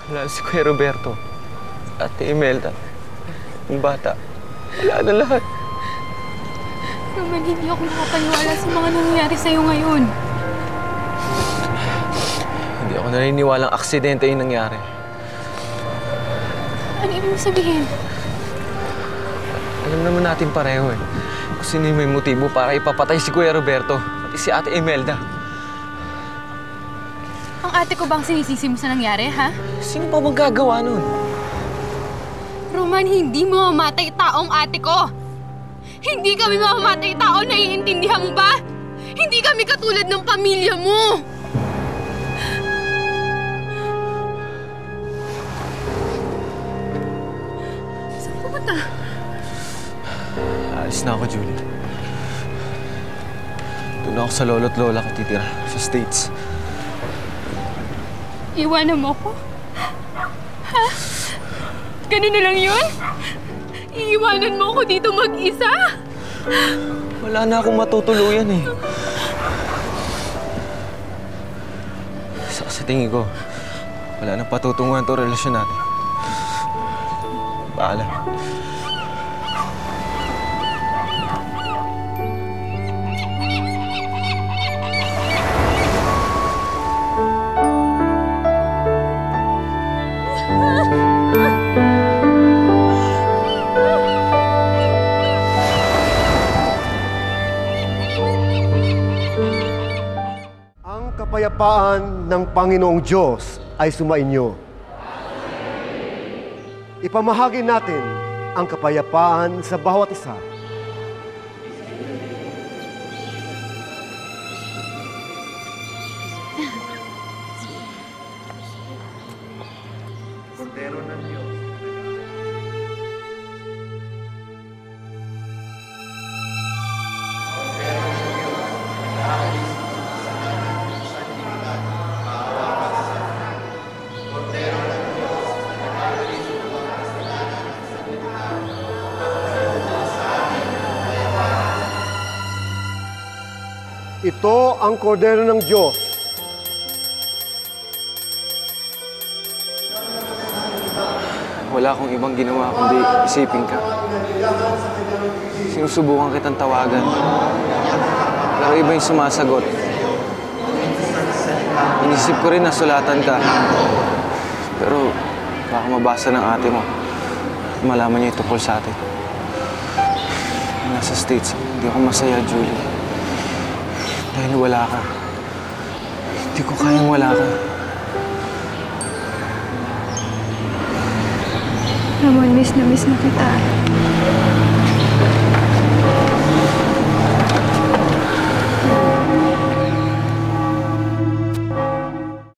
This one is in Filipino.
Wala si Kuya Roberto. Ate Imelda. Yung bata. Wala na lahat. Roman, hindi ako nakapaniwala sa mga nangyayari sa'yo ngayon. Hindi ako naniniwalang aksidente yung nangyari. Ano ibig sabihin? Alam naman natin pareho eh. Kung sino yung may motibo para ipapatay si Kuya Roberto at si Ate Imelda. Ang ate ko bang sinisisi mo sa nangyari, ha? Sino pa magagawa nun? Roman, hindi mo mamatay taong ate ko! Hindi kami mamamatay tao, naiintindihan mo ba? Hindi kami katulad ng pamilya mo! Saan pupunta? Alis na ako, Julie. Doon ako sa lolo't lola ko titira, sa States. Iwanan mo ko? Ha? Ganun na lang yun? Iiwanan mo ako dito mag-isa? Wala na akong matutuluyan eh. Sa tingin ko, wala nang patutunguhan to relasyon natin. Paalam. Kapayapaan ng Panginoong Diyos ay sumainyo. Ipamahagi natin ang kapayapaan sa bawat isa. Kordero ng Diyos. Ito ang kordero ng Diyos. Wala akong ibang ginawa kundi isipin ka. Sinusubukan kitang tawagan. Pero iba yung sumasagot. Inisip ko rin na sulatan ka. Pero baka mabasa ng ate mo. Malaman niya yung tungkol sa atin. Nasa States, hindi ako masaya, Julie. Dahil wala ka. Hindi ko kayang wala ka. Roman, miss na kita.